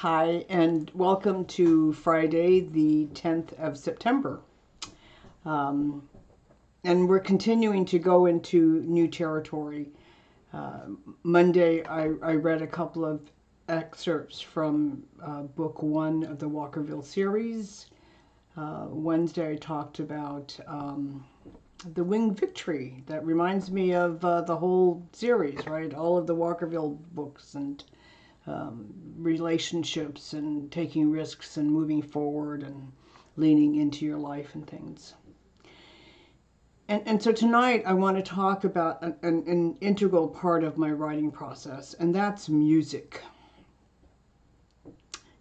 Hi, and welcome to Friday, the 10th of September. Um, and we're continuing to go into new territory. Uh, Monday, I read a couple of excerpts from book one of the Walkerville series. Wednesday, I talked about the Winged Victory. That reminds me of the whole series, right? All of the Walkerville books and relationships and taking risks and moving forward and leaning into your life and things. And so tonight I want to talk about an integral part of my writing process, and that's music.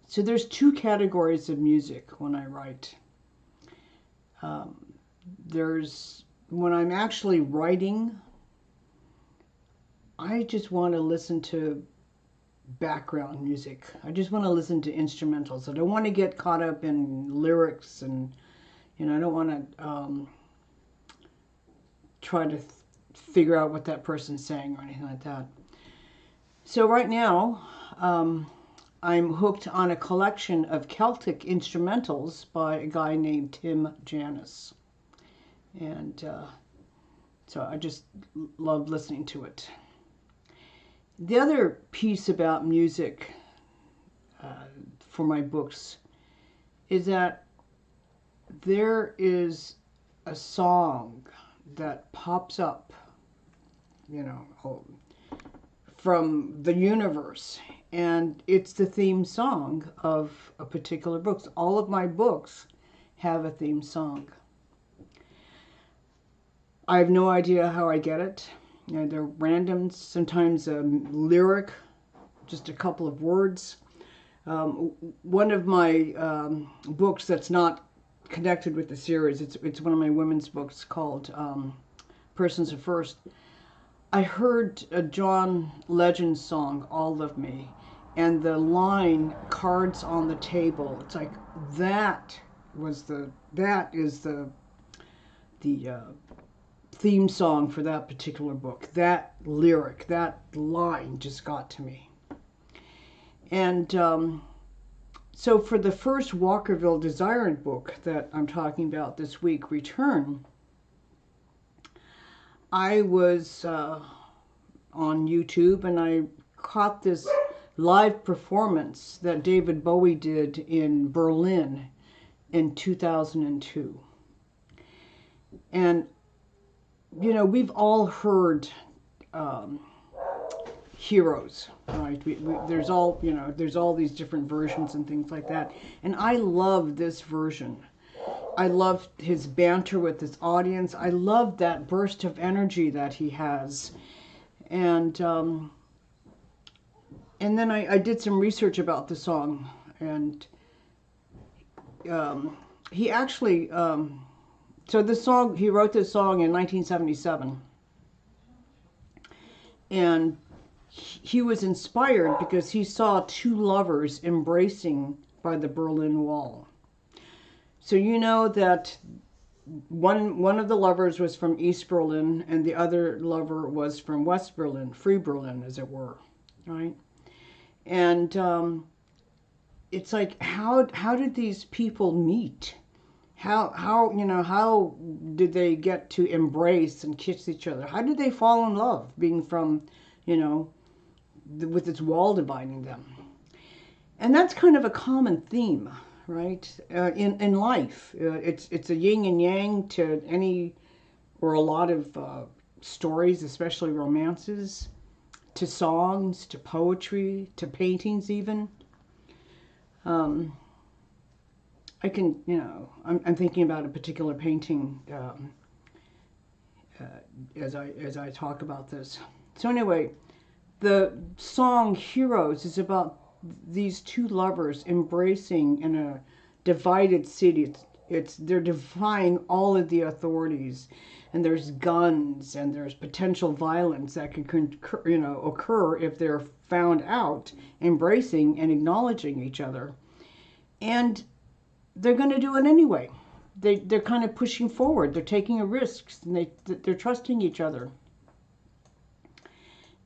So there's two categories of music when I write. There's when I'm actually writing, I just want to listen to background music. I just want to listen to instrumentals. I don't want to get caught up in lyrics, and I don't want to try to figure out what that person's saying or anything like that. So right now, I'm hooked on a collection of Celtic instrumentals by a guy named Tim Janis, and so I just love listening to it. The other piece about music for my books is that there is a song that pops up, from the universe, and it's the theme song of a particular book. All of my books have a theme song. I have no idea how I get it. They're random, sometimes a lyric, just a couple of words. One of my books that's not connected with the series, it's one of my women's books called Persons of First. I heard a John Legend song, All of Me, and the line, cards on the table, it's like that is the theme song for that particular book. That lyric, that line just got to me. And so for the first Walkerville Desired book that I'm talking about this week, Return, I was on YouTube and I caught this live performance that David Bowie did in Berlin in 2002. And we've all heard Heroes, right? There's all these different versions and things like that. And I love this version. I love his banter with his audience. I love that burst of energy that he has. And then I did some research about the song, and he actually. So this song, he wrote this song in 1977, and he was inspired because he saw two lovers embracing by the Berlin Wall. So you know that one of the lovers was from East Berlin, and the other lover was from West Berlin, Free Berlin, as it were, right? And it's like, how did these people meet? How did they get to embrace and kiss each other? How did they fall in love, being from, with this wall dividing them? And that's kind of a common theme, right? In life, it's a yin and yang to any or a lot of stories, especially romances, to songs, to poetry, to paintings, even. I can, I'm thinking about a particular painting as I talk about this. So anyway, the song Heroes is about these two lovers embracing in a divided city. They're defying all of the authorities, and there's guns and there's potential violence that can occur if they're found out embracing and acknowledging each other. And they're going to do it anyway. They're kind of pushing forward. They're taking a risk, and they're trusting each other.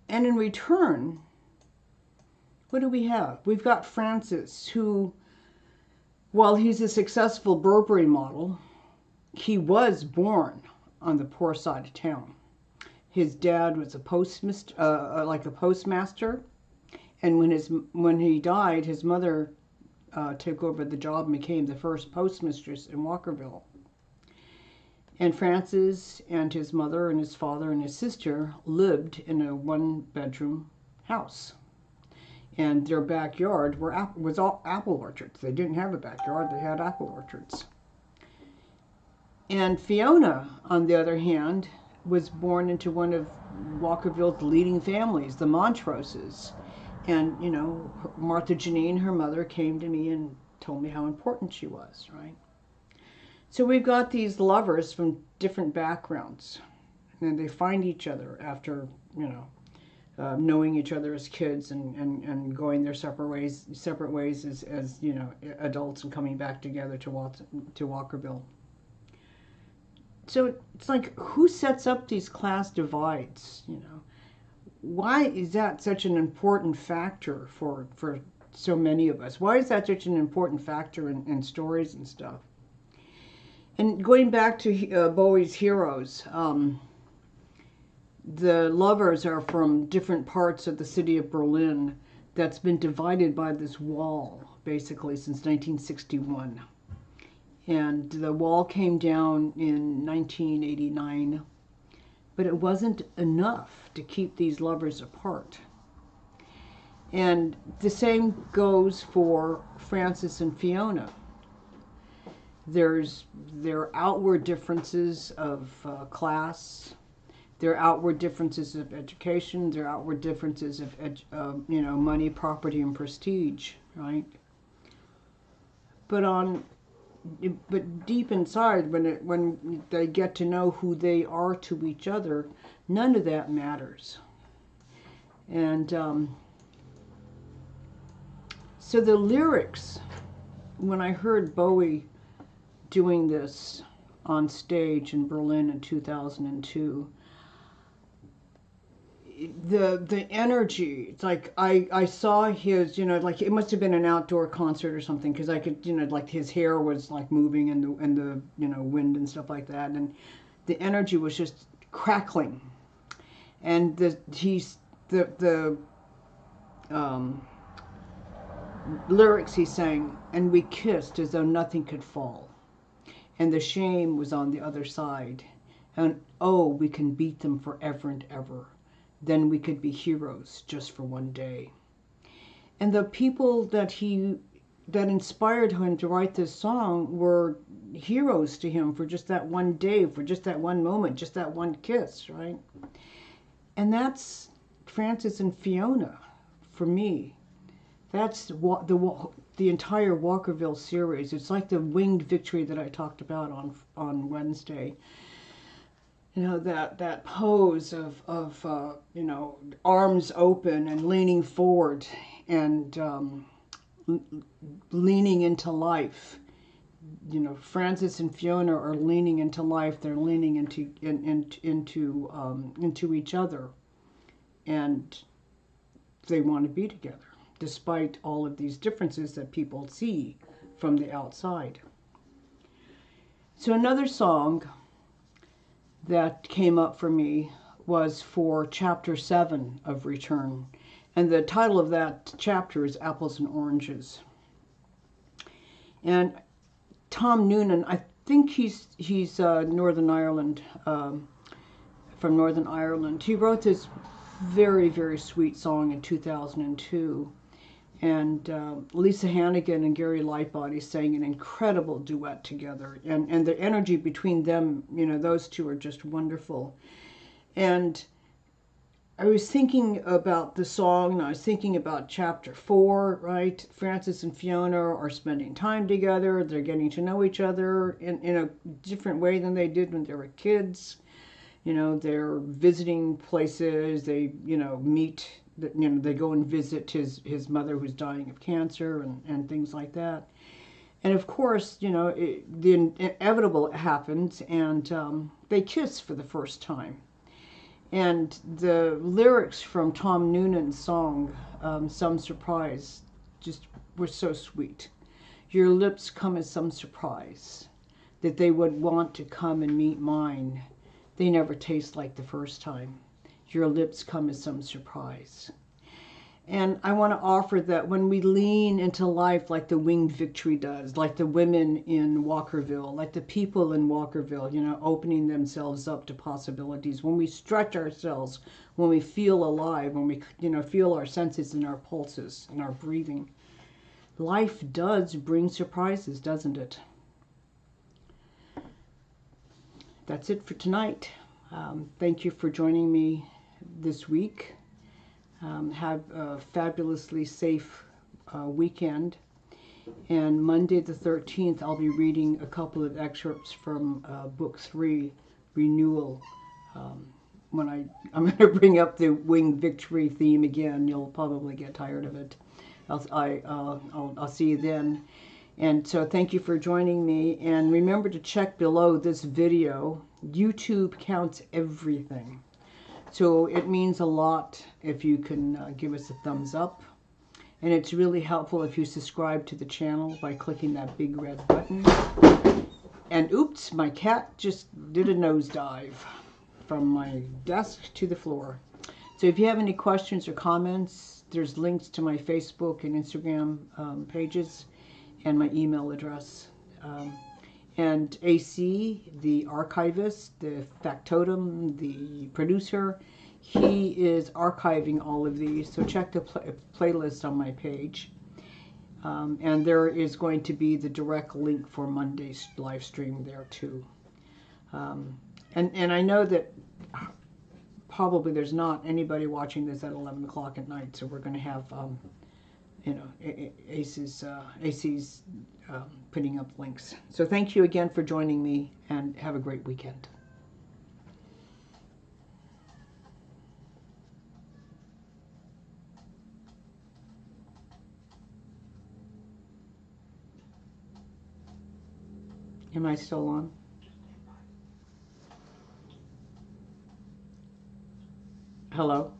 And in return, what do we have? We've got Francis, who, while he's a successful Burberry model, he was born on the poor side of town. His dad was a postmaster, like a postmaster, and when he died, his mother took over the job and became the first postmistress in Walkerville. And Francis and his mother and his father and his sister lived in a one-bedroom house. And their backyard was all apple orchards. They didn't have a backyard, they had apple orchards. And Fiona, on the other hand, was born into one of Walkerville's leading families, the Montroses. And, you know, Martha Janine, her mother, came to me and told me how important she was, right? So we've got these lovers from different backgrounds, and they find each other after, you know, knowing each other as kids and going their separate ways as you know, adults, and coming back together to Walkerville. So it's like, who sets up these class divides, you know? Why is that such an important factor for so many of us? Why is that such an important factor in stories and stuff? And going back to Bowie's heroes, the lovers are from different parts of the city of Berlin that's been divided by this wall, basically, since 1961. And the wall came down in 1989, but it wasn't enough to keep these lovers apart. And the same goes for Francis and Fiona. There's their outward differences of class, their outward differences of education, their outward differences of you know, money, property, and prestige, right? But deep inside, when they get to know who they are to each other, none of that matters. And so the lyrics, when I heard Bowie doing this on stage in Berlin in 2002, the energy, it's like I saw his, you know, like it must have been an outdoor concert or something, because I could, you know, like his hair was like moving in the you know, wind and stuff like that, and the energy was just crackling. And the lyrics he sang, and we kissed as though nothing could fall, and the shame was on the other side, and oh, we can beat them forever and ever. Then we could be heroes just for one day. And the people that inspired him to write this song were heroes to him for just that one day, for just that one moment, just that one kiss, right? And that's Francis and Fiona for me. That's the entire Walkerville series. It's like the winged victory that I talked about on Wednesday. You know, that pose of you know, arms open and leaning forward and leaning into life. You know, Francis and Fiona are leaning into life. They're leaning into each other, and they want to be together, despite all of these differences that people see from the outside. So another song that came up for me was for chapter 7 of Return. And the title of that chapter is Apples and Oranges. And Tom Noonan, I think he's Northern Ireland, from Northern Ireland. He wrote this very, very sweet song in 2002. And Lisa Hannigan and Gary Lightbody sang an incredible duet together. And the energy between them, you know, those two are just wonderful. And I was thinking about the song, and I was thinking about chapter 4, right? Francis and Fiona are spending time together. They're getting to know each other in a different way than they did when they were kids. You know, they're visiting places. They, you know, meet, you know, they go and visit his mother who's dying of cancer and things like that. And of course, you know, the inevitable happens, and they kiss for the first time. And the lyrics from Tom Noonan's song, Some Surprise, just were so sweet. Your lips come as some surprise, that they would want to come and meet mine. They never taste like the first time. Your lips come as some surprise. And I want to offer that when we lean into life like the Winged Victory does, like the women in Walkerville, like the people in Walkerville, you know, opening themselves up to possibilities, when we stretch ourselves, when we feel alive, when we, you know, feel our senses and our pulses and our breathing, life does bring surprises, doesn't it? That's it for tonight. Thank you for joining me this week. Have a fabulously safe weekend. And Monday the 13th, I'll be reading a couple of excerpts from Book 3, Renewal. When I'm going to bring up the Winged Victory theme again, you'll probably get tired of it. I'll see you then. And so thank you for joining me. And remember to check below this video. YouTube counts everything. So it means a lot if you can give us a thumbs up. And it's really helpful if you subscribe to the channel by clicking that big red button. And oops, my cat just did a nosedive from my desk to the floor. So if you have any questions or comments, there's links to my Facebook and Instagram pages and my email address. And AC, the archivist, the factotum, the producer, he is archiving all of these. So check the playlist on my page. And there is going to be the direct link for Monday's live stream there too. And I know that probably there's not anybody watching this at 11 o'clock at night, so we're going to have, you know, AC's putting up links. So thank you again for joining me, and have a great weekend. Am I still on? Hello?